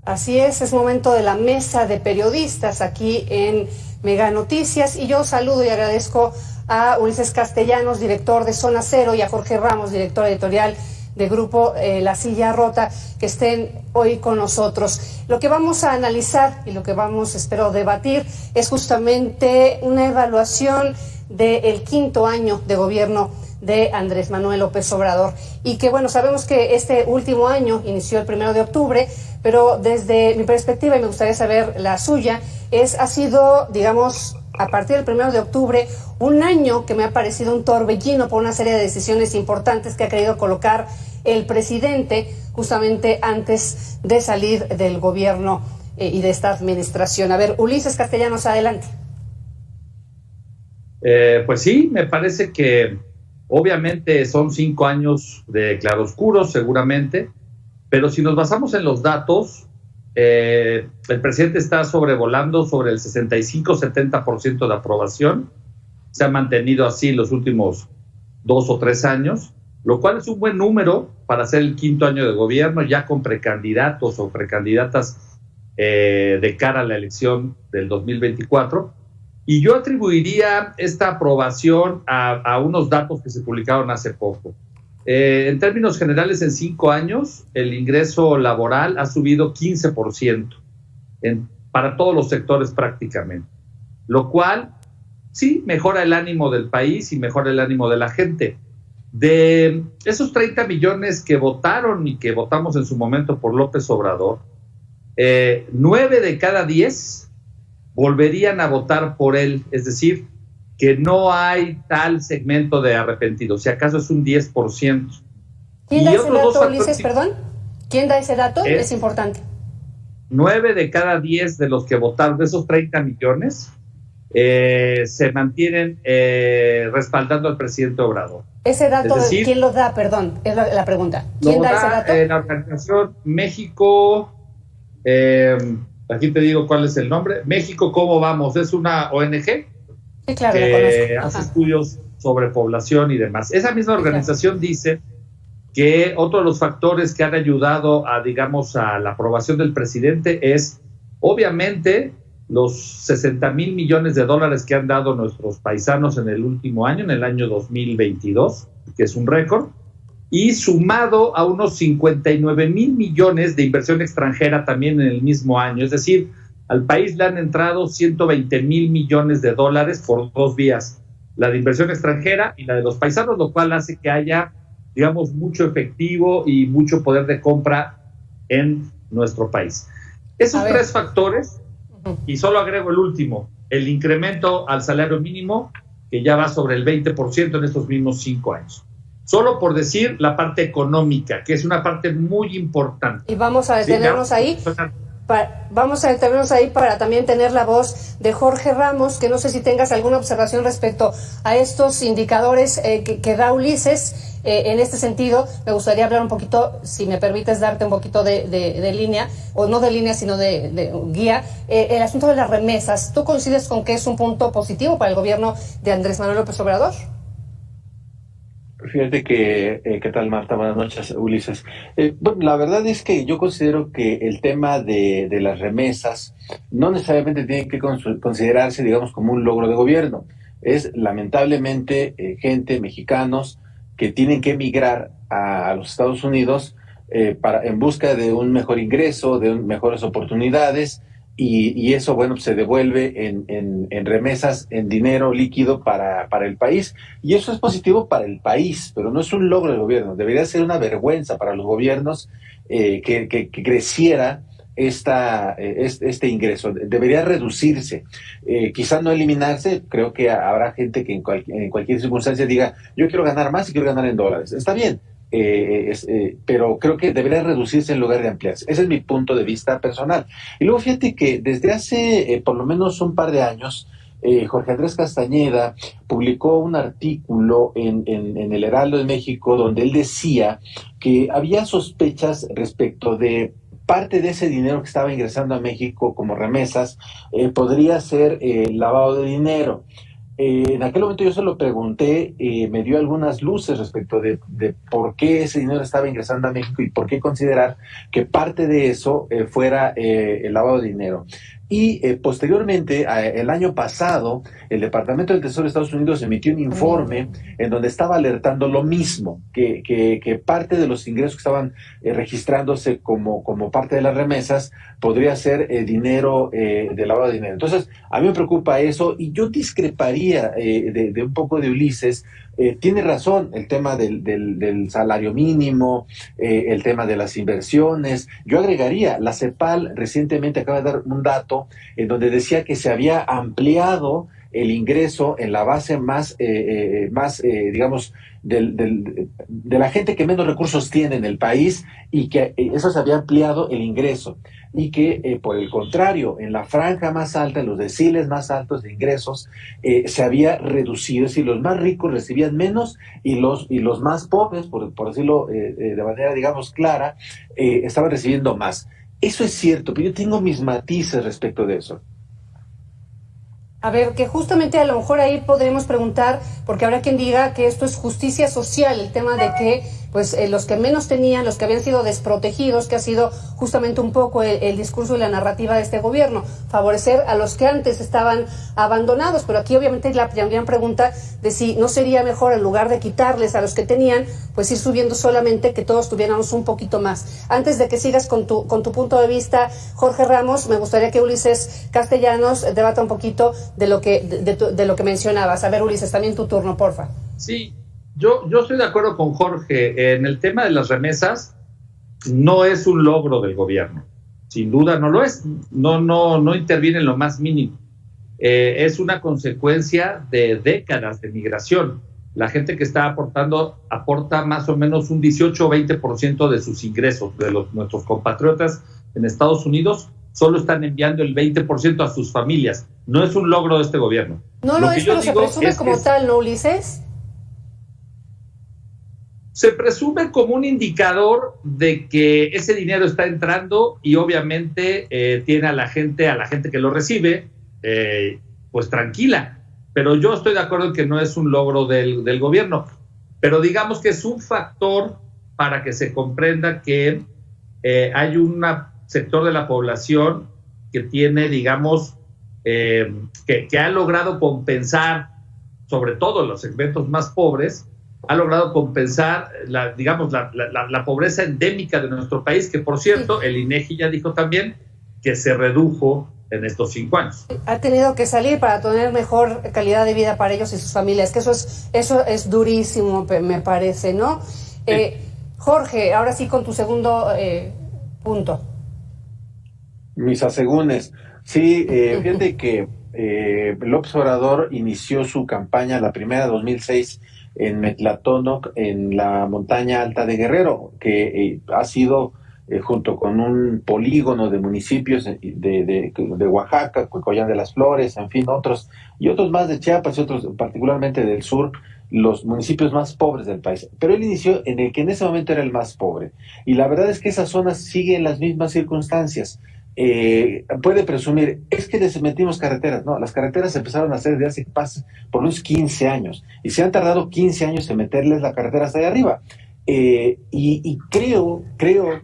Así es momento de la mesa de periodistas aquí en Mega Noticias y yo saludo y agradezco a Ulises Castellanos, director de Zona Cero, y a Jorge Ramos, director editorial de Grupo La Silla Rota, que estén hoy con nosotros. Lo que vamos a analizar y lo que vamos, espero, debatir es justamente una evaluación del quinto año de gobierno de Andrés Manuel López Obrador. Y que, bueno, sabemos que este último año inició el 1 de octubre, pero desde mi perspectiva, y me gustaría saber la suya, ha sido, digamos, a partir del 1 de octubre, un año que me ha parecido un torbellino por una serie de decisiones importantes que ha querido colocar el presidente justamente antes de salir del gobierno y de esta administración. A ver, Ulises Castellanos, adelante. Pues sí, me parece que obviamente son 5 años de claroscuros seguramente, pero si nos basamos en los datos, el presidente está sobrevolando sobre el 65-70% de aprobación. Se ha mantenido así los últimos 2 o 3 años, lo cual es un buen número para ser el quinto año de gobierno, ya con precandidatos o precandidatas de cara a la elección del 2024. Y yo atribuiría esta aprobación a unos datos que se publicaron hace poco. En términos generales, en 5 años, el ingreso laboral ha subido 15% para todos los sectores prácticamente, lo cual sí mejora el ánimo del país y mejora el ánimo de la gente. De esos 30 millones que votaron y que votamos en su momento por López Obrador, 9 de cada 10 volverían a votar por él, es decir, que no hay tal segmento de arrepentidos, si acaso es un 10%. ¿Quién da ese dato, Ulises, perdón? ¿Quién da ese dato? Es importante. 9 de cada 10 de los que votaron, de esos 30 millones, se mantienen respaldando al presidente Obrador. Ese dato, es decir, ¿quién lo da? Perdón, es la pregunta. ¿Quién da ese dato? La organización México, aquí te digo cuál es el nombre, México ¿Cómo Vamos? Es una ONG. Sí, claro, que hace estudios sobre población y demás. Esa misma organización dice que otro de los factores que han ayudado a, digamos, a la aprobación del presidente es, obviamente, los 60,000 millones de dólares que han dado nuestros paisanos en el último año, en el año 2022, que es un récord, y sumado a unos 59,000 millones de inversión extranjera también en el mismo año. Es decir, al país le han entrado 120,000 millones de dólares por 2 vías, la de inversión extranjera y la de los paisanos, lo cual hace que haya, digamos, mucho efectivo y mucho poder de compra en nuestro país. Esos 3 factores, y solo agrego el último, el incremento al salario mínimo, que ya va sobre el 20% en estos mismos 5 años. Solo por decir la parte económica, que es una parte muy importante. Y vamos a detenernos ahí. Vamos a detenernos ahí para también tener la voz de Jorge Ramos, que no sé si tengas alguna observación respecto a estos indicadores que da Ulises. En este sentido, me gustaría hablar un poquito, si me permites darte un poquito de línea, o no de línea, sino de guía, el asunto de las remesas. ¿Tú coincides con que es un punto positivo para el gobierno de Andrés Manuel López Obrador? Fíjate que, ¿qué tal, Marta? Buenas noches, Ulises. Bueno, la verdad es que yo considero que el tema de las remesas no necesariamente tiene que considerarse, digamos, como un logro de gobierno. Es lamentablemente gente, mexicanos, que tienen que emigrar a los Estados Unidos en busca de un mejor ingreso, de mejores oportunidades, y eso, bueno, se devuelve en remesas, en dinero líquido para el país, y eso es positivo para el país, pero no es un logro del gobierno. Debería ser una vergüenza para los gobiernos que creciera este ingreso. Debería reducirse, quizás no eliminarse. Creo que habrá gente que en cualquier circunstancia diga, yo quiero ganar más y quiero ganar en dólares. Está bien, pero creo que debería reducirse en lugar de ampliarse. Ese es mi punto de vista personal. Y luego fíjate que desde hace por lo menos un par de años, Jorge Andrés Castañeda publicó un artículo en el Heraldo de México donde él decía que había sospechas respecto de parte de ese dinero que estaba ingresando a México como remesas, podría ser lavado de dinero. En aquel momento yo se lo pregunté, me dio algunas luces respecto de por qué ese dinero estaba ingresando a México y por qué considerar que parte de eso fuera el lavado de dinero. Y posteriormente, el año pasado, el Departamento del Tesoro de Estados Unidos emitió un informe en donde estaba alertando lo mismo, que parte de los ingresos que estaban registrándose como parte de las remesas podría ser dinero de lavado de dinero. Entonces, a mí me preocupa eso y yo discreparía de un poco de Ulises. Tiene razón el tema del salario mínimo, el tema de las inversiones. Yo agregaría, la CEPAL recientemente acaba de dar un dato en donde decía que se había ampliado el ingreso en la base más digamos, de la gente que menos recursos tiene en el país, y que eso se había ampliado el ingreso, y que por el contrario, en la franja más alta, en los deciles más altos de ingresos, se había reducido, es decir, los más ricos recibían menos y los más pobres, por decirlo de manera, digamos, clara, estaban recibiendo más. Eso es cierto, pero yo tengo mis matices respecto de eso. A ver, que justamente a lo mejor ahí podremos preguntar, porque habrá quien diga que esto es justicia social, el tema de que pues los que menos tenían, los que habían sido desprotegidos, que ha sido justamente un poco el discurso y la narrativa de este gobierno, favorecer a los que antes estaban abandonados, pero aquí obviamente la gran pregunta de si no sería mejor, en lugar de quitarles a los que tenían, pues ir subiendo solamente, que todos tuviéramos un poquito más. Antes de que sigas con tu punto de vista, Jorge Ramos, me gustaría que Ulises Castellanos debata un poquito de lo que mencionabas. A ver, Ulises, también tu turno, porfa. Sí, yo estoy de acuerdo con Jorge. En el tema de las remesas, no es un logro del gobierno. Sin duda no lo es. No interviene en lo más mínimo. Es una consecuencia de décadas de migración. La gente que está aporta más o menos un 18 o 20% de sus ingresos. De nuestros compatriotas en Estados Unidos solo están enviando el 20% a sus familias. No es un logro de este gobierno. No lo es, pero se presume como tal, ¿no, Ulises? Se presume como un indicador de que ese dinero está entrando y obviamente tiene a la gente que lo recibe pues tranquila. Pero yo estoy de acuerdo en que no es un logro del gobierno. Pero digamos que es un factor para que se comprenda que hay un sector de la población que tiene, digamos, que ha logrado compensar, sobre todo los segmentos más pobres, ha logrado compensar la pobreza endémica de nuestro país, que por cierto, el INEGI ya dijo también que se redujo en estos 5 años. Ha tenido que salir para tener mejor calidad de vida para ellos y sus familias, que eso es durísimo, me parece, ¿no? Sí. Jorge, ahora sí con tu segundo punto. Mis asegúnes. Sí, fíjate que López Obrador inició su campaña, la primera 2006, en Metlatónoc, en la montaña alta de Guerrero, que ha sido, junto con un polígono de municipios de Oaxaca, Coyoacán de las Flores, en fin, otros más de Chiapas y otros particularmente del sur, los municipios más pobres del país. Pero él inició en el que en ese momento era el más pobre. Y la verdad es que esas zonas siguen las mismas circunstancias. Puede presumir, es que desmentimos carreteras. No, las carreteras se empezaron a hacer desde hace por unos 15 años, y se han tardado 15 años en meterles la carretera hasta allá arriba. Y creo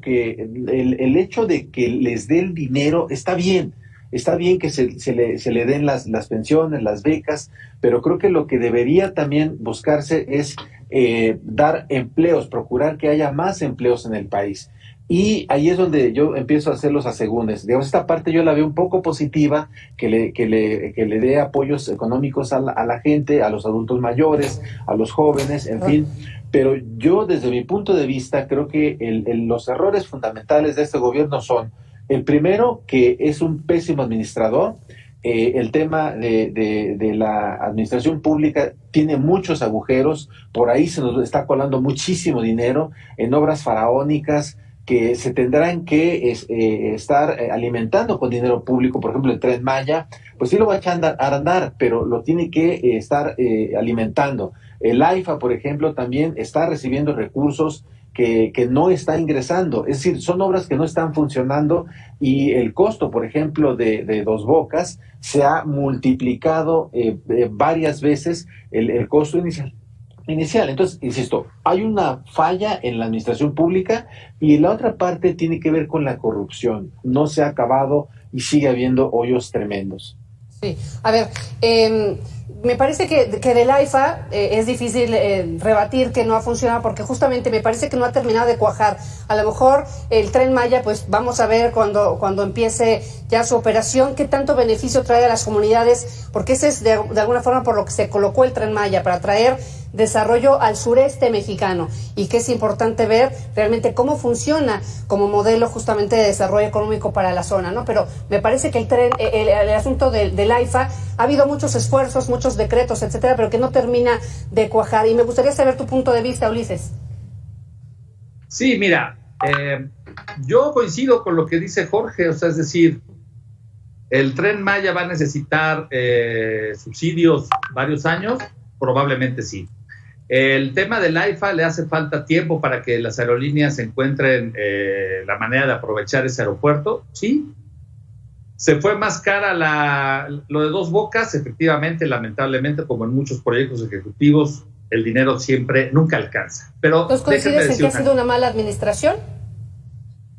que el hecho de que les dé el dinero está bien que se le den las pensiones, las becas, pero creo que lo que debería también buscarse es dar empleos, procurar que haya más empleos en el país. Y ahí es donde yo empiezo a hacer los asegúnes. Digamos, esta parte yo la veo un poco positiva, que le dé apoyos económicos a la gente, a los adultos mayores, a los jóvenes, en fin. Pero yo, desde mi punto de vista, creo que los errores fundamentales de este gobierno son, el primero, que es un pésimo administrador. El tema de la administración pública tiene muchos agujeros. Por ahí se nos está colando muchísimo dinero en obras faraónicas que se tendrán que estar alimentando con dinero público. Por ejemplo, el Tren Maya, pues sí lo va a echar a andar, pero lo tiene que estar alimentando. El AIFA, por ejemplo, también está recibiendo recursos que no está ingresando, es decir, son obras que no están funcionando y el costo, por ejemplo, de Dos Bocas se ha multiplicado varias veces el costo inicial. Entonces, insisto, hay una falla en la administración pública y la otra parte tiene que ver con la corrupción. No se ha acabado y sigue habiendo hoyos tremendos. Sí, a ver, me parece que del AIFA es difícil rebatir que no ha funcionado porque justamente me parece que no ha terminado de cuajar. A lo mejor el Tren Maya, pues vamos a ver cuando empiece ya su operación, qué tanto beneficio trae a las comunidades, porque ese es de alguna forma por lo que se colocó el Tren Maya, para traer desarrollo al sureste mexicano, y que es importante ver realmente cómo funciona como modelo justamente de desarrollo económico para la zona, ¿no? Pero me parece que el asunto del AIFA, ha habido muchos esfuerzos, muchos decretos, etcétera, pero que no termina de cuajar, y me gustaría saber tu punto de vista, Ulises. Sí, mira, yo coincido con lo que dice Jorge, o sea, es decir, el Tren Maya va a necesitar subsidios varios años, probablemente sí. El tema del AIFA, le hace falta tiempo para que las aerolíneas encuentren la manera de aprovechar ese aeropuerto, sí. Se fue más cara lo de Dos Bocas, efectivamente, lamentablemente, como en muchos proyectos ejecutivos, el dinero nunca alcanza. Pero ¿Entonces coincides en que ha sido una mala administración?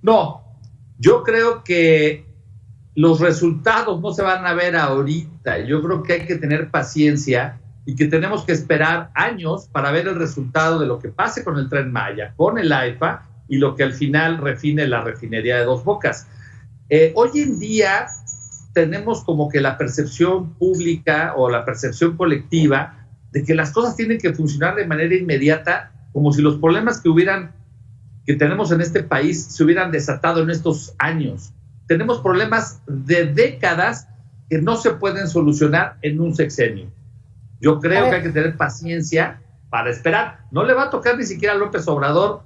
No, yo creo que los resultados no se van a ver ahorita. Yo creo que hay que tener paciencia y que tenemos que esperar años para ver el resultado de lo que pase con el Tren Maya, con el AIFA, y lo que al final refine la refinería de Dos Bocas. Hoy en día tenemos como que la percepción pública o la percepción colectiva de que las cosas tienen que funcionar de manera inmediata, como si los problemas que tenemos en este país se hubieran desatado en estos años. Tenemos problemas de décadas que no se pueden solucionar en un sexenio. Yo creo que hay que tener paciencia para esperar. No le va a tocar ni siquiera a López Obrador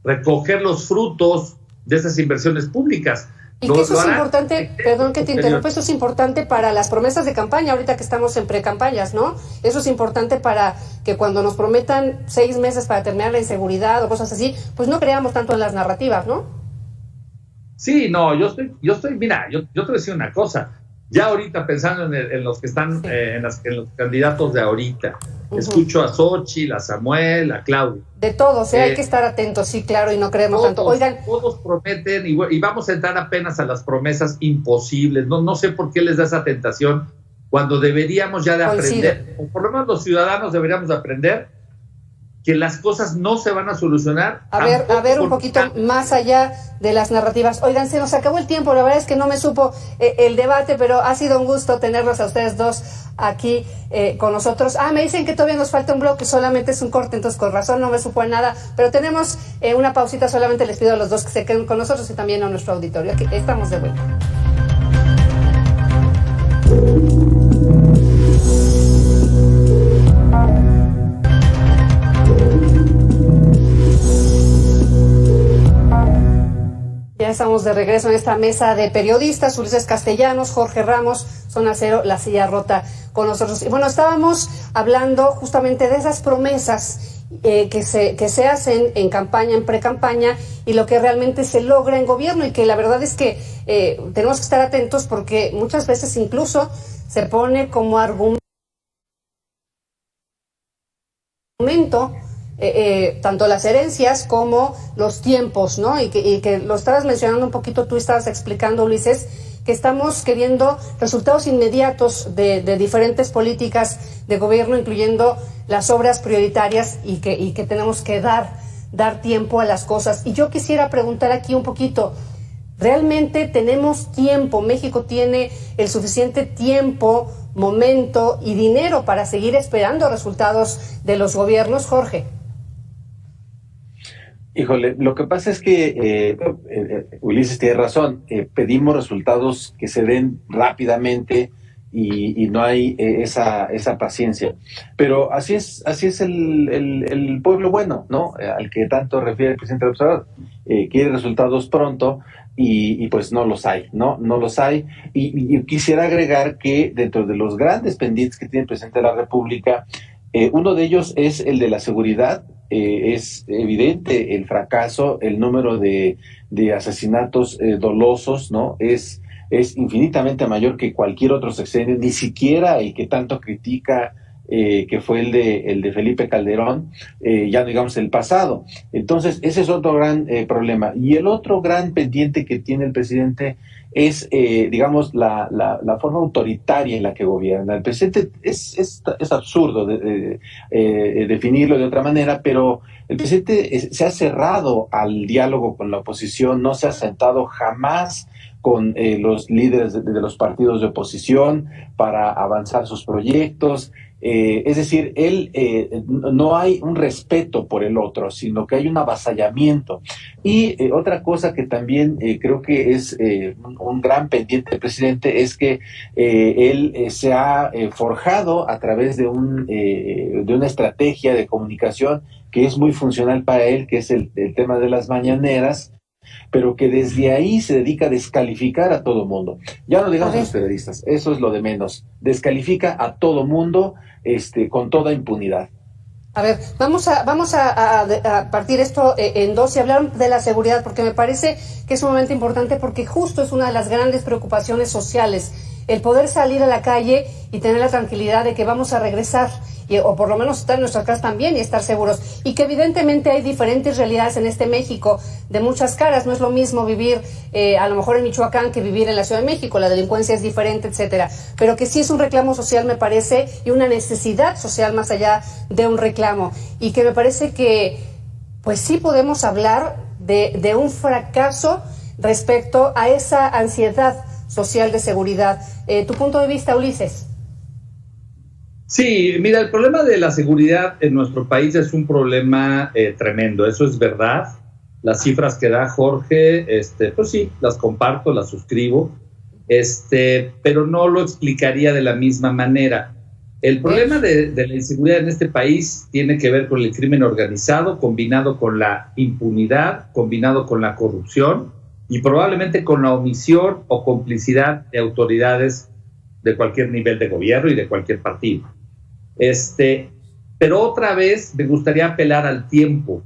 recoger los frutos de esas inversiones públicas. Y que eso es importante, perdón que te interrumpa, eso es importante para las promesas de campaña, ahorita que estamos en precampañas, ¿no? Eso es importante para que cuando nos prometan 6 meses para terminar la inseguridad o cosas así, pues no creamos tanto en las narrativas, ¿no? Sí, no, yo estoy, mira, yo te voy a decir una cosa. Ya ahorita pensando en los que están, en los candidatos de ahorita, escucho a Xóchitl, a Samuel, a Claudio. De todos, hay que estar atentos, sí, claro, y no creemos tanto. Oigan, todos prometen y vamos a entrar apenas a las promesas imposibles. No sé por qué les da esa tentación cuando deberíamos ya de aprender, o por lo menos los ciudadanos deberíamos de aprender que las cosas no se van a solucionar. A ver un poquito más allá de las narrativas. Oigan, se nos acabó el tiempo, la verdad es que no me supo el debate, pero ha sido un gusto tenerlos a ustedes dos aquí con nosotros. Me dicen que todavía nos falta un bloque, solamente es un corte, entonces con razón no me supo nada, pero tenemos una pausita, solamente les pido a los dos que se queden con nosotros y también a nuestro auditorio. Aquí estamos de vuelta. Ya estamos de regreso en esta mesa de periodistas, Ulises Castellanos, Jorge Ramos, Zona Cero, La Silla Rota con nosotros. Y bueno, estábamos hablando justamente de esas promesas que se hacen en campaña, en pre-campaña, y lo que realmente se logra en gobierno, y que la verdad es que tenemos que estar atentos porque muchas veces incluso se pone como argumento tanto las herencias como los tiempos, ¿no? Y que lo estabas mencionando un poquito, tú estabas explicando, Ulises, que estamos queriendo resultados inmediatos de diferentes políticas de gobierno, incluyendo las obras prioritarias, y que tenemos que dar tiempo a las cosas. Y yo quisiera preguntar aquí un poquito, ¿realmente tenemos tiempo? ¿México tiene el suficiente tiempo, momento y dinero para seguir esperando resultados de los gobiernos, Jorge? Híjole, lo que pasa es que Ulises tiene razón, pedimos resultados que se den rápidamente y no hay esa paciencia. Pero así es el pueblo bueno, ¿no? Al que tanto refiere el presidente del Observador. Quiere resultados pronto y pues no los hay, ¿no? No los hay. Y quisiera agregar que dentro de los grandes pendientes que tiene el presidente de la República, Uno de ellos es el de la seguridad. Es evidente el fracaso, el número de asesinatos dolosos, ¿no? Es infinitamente mayor que cualquier otro sexenio, ni siquiera el que tanto critica, que fue el de Felipe Calderón, ya no digamos el pasado. Entonces, ese es otro gran problema. Y el otro gran pendiente que tiene el presidente es, digamos, la forma autoritaria en la que gobierna. El presidente es absurdo definirlo de otra manera, pero el presidente se ha cerrado al diálogo con la oposición, no se ha sentado jamás con los líderes de los partidos de oposición para avanzar sus proyectos. Es decir, no hay un respeto por el otro, sino que hay un avasallamiento. Y otra cosa que también creo que es un gran pendiente del presidente es que él se ha forjado a través de una estrategia de comunicación que es muy funcional para él, que es el tema de las mañaneras, pero que desde ahí se dedica a descalificar a todo mundo. Ya no digamos a los periodistas, eso es lo de menos. Descalifica a todo mundo con toda impunidad. A ver, vamos a partir esto en dos y hablar de la seguridad, porque me parece que es sumamente importante, porque justo es una de las grandes preocupaciones sociales, el poder salir a la calle y tener la tranquilidad de que vamos a regresar, o por lo menos estar en nuestras casas también y estar seguros, y que evidentemente hay diferentes realidades en este México de muchas caras. No es lo mismo vivir a lo mejor en Michoacán que vivir en la Ciudad de México, la delincuencia es diferente, etcétera, pero que sí es un reclamo social, me parece, y una necesidad social más allá de un reclamo, y que me parece que pues sí podemos hablar de un fracaso respecto a esa ansiedad social de seguridad. ¿Tu punto de vista, Ulises? Sí, mira, el problema de la seguridad en nuestro país es un problema tremendo, eso es verdad. Las cifras que da Jorge, pues sí, las comparto, las suscribo, pero no lo explicaría de la misma manera. El problema de la inseguridad en este país tiene que ver con el crimen organizado, combinado con la impunidad, combinado con la corrupción y probablemente con la omisión o complicidad de autoridades de cualquier nivel de gobierno y de cualquier partido. Pero otra vez me gustaría apelar al tiempo.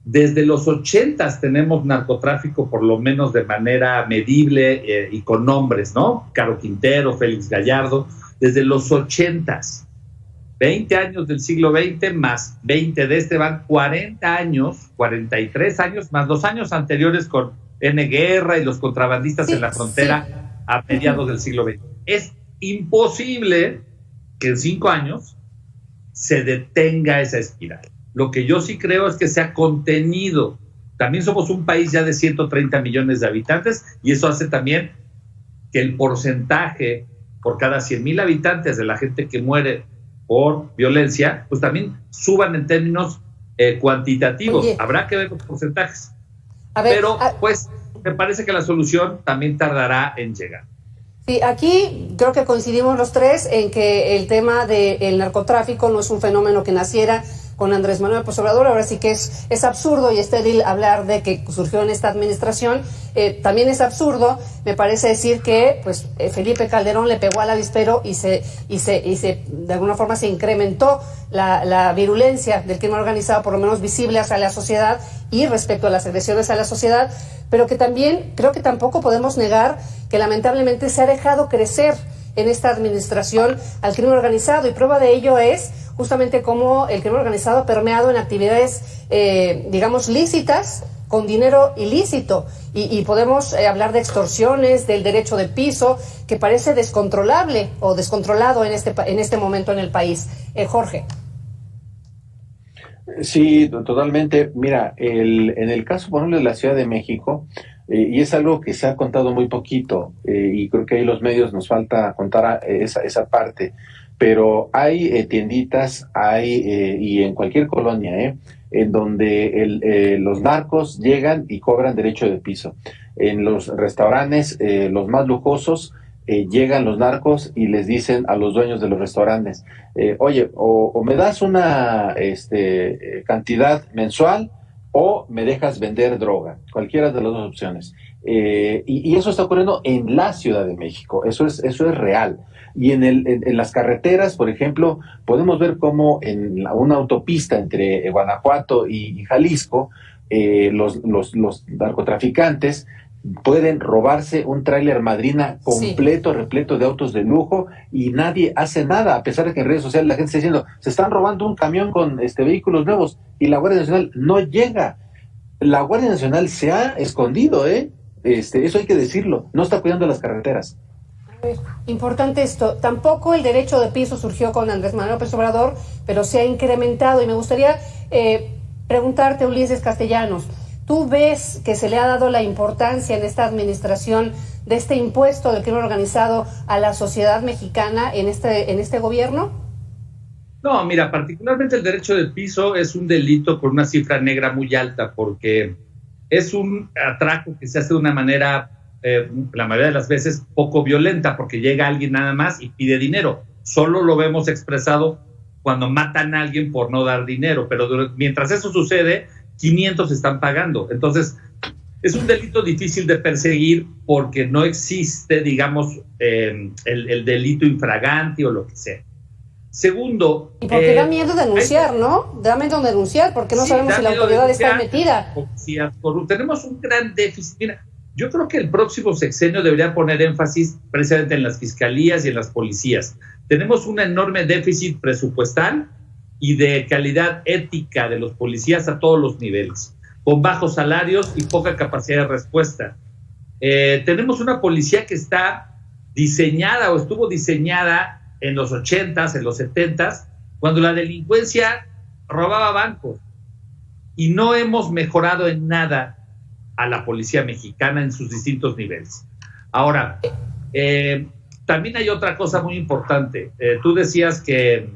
Desde los 80 tenemos narcotráfico, por lo menos de manera medible y con nombres, ¿no? Caro Quintero, Félix Gallardo, desde los 80. 20 años del siglo XX más 20 de van 40 años, 43 años, más 2 años anteriores con N. Guerra y los contrabandistas en la frontera a mediados del siglo XX. Es imposible que en 5 años se detenga esa espiral. Lo que yo sí creo es que se ha contenido. También somos un país ya de 130 millones de habitantes y eso hace también que el porcentaje por cada 100,000 habitantes de la gente que muere por violencia, pues también suban en términos cuantitativos. Oye, habrá que ver los porcentajes. Pero pues me parece que la solución también tardará en llegar. Sí, aquí creo que coincidimos los tres en que el tema del narcotráfico no es un fenómeno que naciera con Andrés Manuel López Obrador. Ahora sí que es absurdo y estéril hablar de que surgió en esta administración. También es absurdo, me parece decir que pues Felipe Calderón le pegó al avispero y se de alguna forma se incrementó la virulencia del crimen organizado, por lo menos visible hacia la sociedad y respecto a las agresiones a la sociedad, pero que también creo que tampoco podemos negar que lamentablemente se ha dejado crecer en esta administración al crimen organizado, y prueba de ello es justamente cómo el crimen organizado ha permeado en actividades, digamos, lícitas, con dinero ilícito, y podemos hablar de extorsiones, del derecho de piso, que parece descontrolable o descontrolado en este momento en el país. Jorge. Sí, totalmente. Mira, en el caso, por ejemplo, de la Ciudad de México, y es algo que se ha contado muy poquito, y creo que ahí los medios nos falta contar esa parte, pero hay tienditas, y en cualquier colonia, en donde los narcos llegan y cobran derecho de piso. En los restaurantes, los más lujosos, llegan los narcos y les dicen a los dueños de los restaurantes, oye, o me das una cantidad mensual o me dejas vender droga, cualquiera de las dos opciones. Y eso está ocurriendo en la Ciudad de México, eso es real. Y en las carreteras, por ejemplo, podemos ver cómo en una autopista entre Guanajuato y Jalisco, los narcotraficantes pueden robarse un tráiler Madrina completo, sí, repleto de autos de lujo, y nadie hace nada, a pesar de que en redes sociales la gente está diciendo, se están robando un camión con vehículos nuevos, y la Guardia Nacional no llega. La Guardia Nacional se ha escondido, eso hay que decirlo, no está cuidando las carreteras. Importante esto, tampoco el derecho de piso surgió con Andrés Manuel López Obrador, pero se ha incrementado, y me gustaría preguntarte, Ulises Castellanos, ¿tú ves que se le ha dado la importancia en esta administración de este impuesto del crimen organizado a la sociedad mexicana en este gobierno? No, mira, particularmente el derecho de piso es un delito con una cifra negra muy alta, porque es un atraco que se hace de una manera, la mayoría de las veces, poco violenta, porque llega alguien nada más y pide dinero. Solo lo vemos expresado cuando matan a alguien por no dar dinero, pero mientras eso sucede, 500 están pagando. Entonces, es un delito difícil de perseguir porque no existe, digamos, el delito infragante o lo que sea. Segundo... Y porque da miedo denunciar, ¿no? Da miedo denunciar porque no sabemos si la autoridad está metida. Tenemos un gran déficit. Mira, yo creo que el próximo sexenio debería poner énfasis precisamente en las fiscalías y en las policías. Tenemos un enorme déficit presupuestal y de calidad ética de los policías a todos los niveles, con bajos salarios y poca capacidad de respuesta. Tenemos una policía que está diseñada o estuvo diseñada en los 80s, en los 70s, cuando la delincuencia robaba bancos, y no hemos mejorado en nada a la policía mexicana en sus distintos niveles. Ahora, también hay otra cosa muy importante. Tú decías que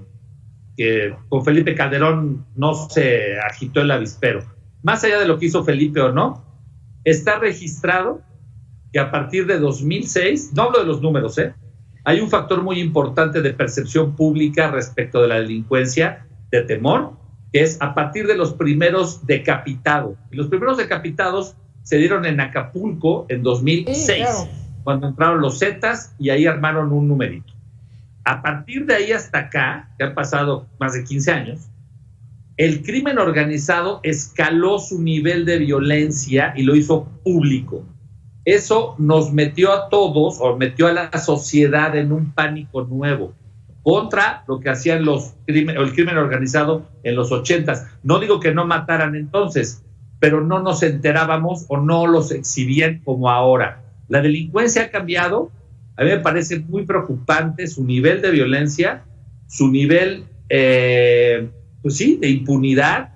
con Felipe Calderón no se agitó el avispero. Más allá de lo que hizo Felipe o no, está registrado que a partir de 2006, no hablo de los números, hay un factor muy importante de percepción pública respecto de la delincuencia, de temor, que es a partir de los primeros decapitados. Y los primeros decapitados se dieron en Acapulco en 2006, sí, claro, cuando entraron los Zetas y ahí armaron un numerito. A partir de ahí hasta acá, que han pasado más de 15 años, el crimen organizado escaló su nivel de violencia y lo hizo público. Eso nos metió a todos, o metió a la sociedad en un pánico nuevo contra lo que hacían el crimen organizado en los 80s. No digo que no mataran entonces, pero no nos enterábamos o no los exhibían como ahora. La delincuencia ha cambiado. A mí me parece muy preocupante su nivel de violencia, su nivel, pues sí, de impunidad.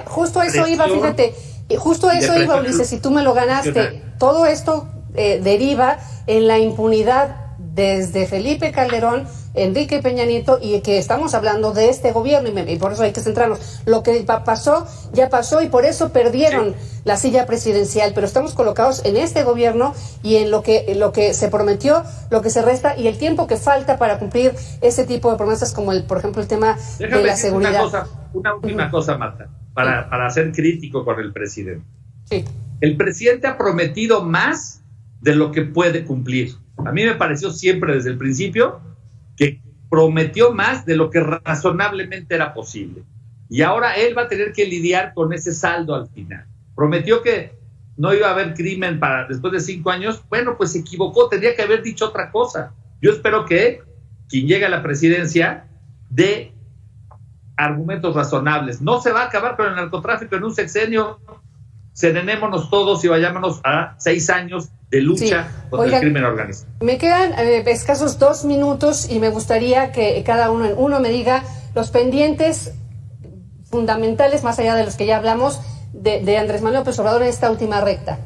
Justo eso iba, fíjate, justo eso iba, Ulises, si tú me lo ganaste. Todo esto deriva en la impunidad desde Felipe Calderón, Enrique Peña Nieto, y que estamos hablando de este gobierno, y por eso hay que centrarnos. Lo que pasó, ya pasó, y por eso perdieron la silla presidencial, pero estamos colocados en este gobierno y en lo que se prometió, lo que se resta, y el tiempo que falta para cumplir ese tipo de promesas, como por ejemplo el tema de la seguridad. Una última cosa, Marta, para ser crítico con el presidente. Sí. El presidente ha prometido más de lo que puede cumplir. A mí me pareció siempre desde el principio que prometió más de lo que razonablemente era posible. Y ahora él va a tener que lidiar con ese saldo al final. Prometió que no iba a haber crimen después de 5 años. Bueno, pues se equivocó, tendría que haber dicho otra cosa. Yo espero que quien llegue a la presidencia dé argumentos razonables. No se va a acabar con el narcotráfico en un sexenio. Serenémonos todos y vayámonos a 6 años de lucha contra el crimen organizado. Me quedan escasos 2 minutos y me gustaría que cada uno en uno me diga los pendientes fundamentales, más allá de los que ya hablamos, de Andrés Manuel López Obrador en esta última recta.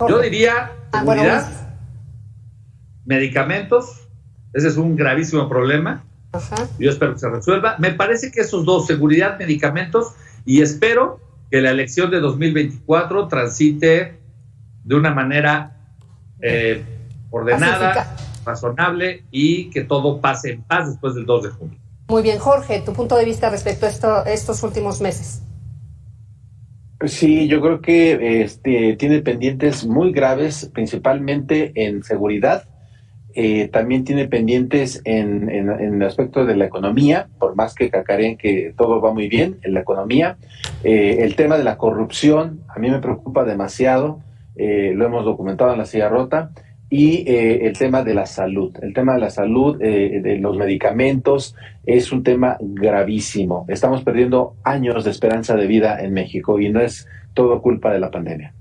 Yo diría seguridad, medicamentos, ese es un gravísimo problema. Ajá. Yo espero que se resuelva. Me parece que esos dos, seguridad, medicamentos, y espero que la elección de 2024 transite de una manera ordenada, razonable, y que todo pase en paz después del 2 de junio. Muy bien, Jorge, tu punto de vista respecto a estos últimos meses. Sí, yo creo que tiene pendientes muy graves, principalmente en seguridad. También tiene pendientes en el aspecto de la economía, por más que cacareen que todo va muy bien en la economía. El tema de la corrupción a mí me preocupa demasiado, lo hemos documentado en La Silla Rota, y el tema de la salud. El tema de la salud, de los medicamentos, es un tema gravísimo. Estamos perdiendo años de esperanza de vida en México y no es todo culpa de la pandemia.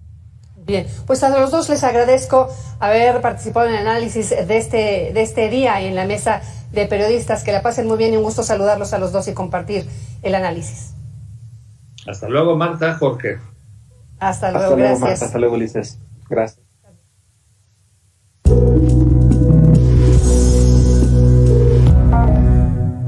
Bien, pues a los dos les agradezco haber participado en el análisis de este día y en la mesa de periodistas. Que la pasen muy bien y un gusto saludarlos a los dos y compartir el análisis. Hasta luego, Marta, Jorge. Hasta luego, Hasta luego, gracias. Marta. Hasta luego, Ulises. Gracias.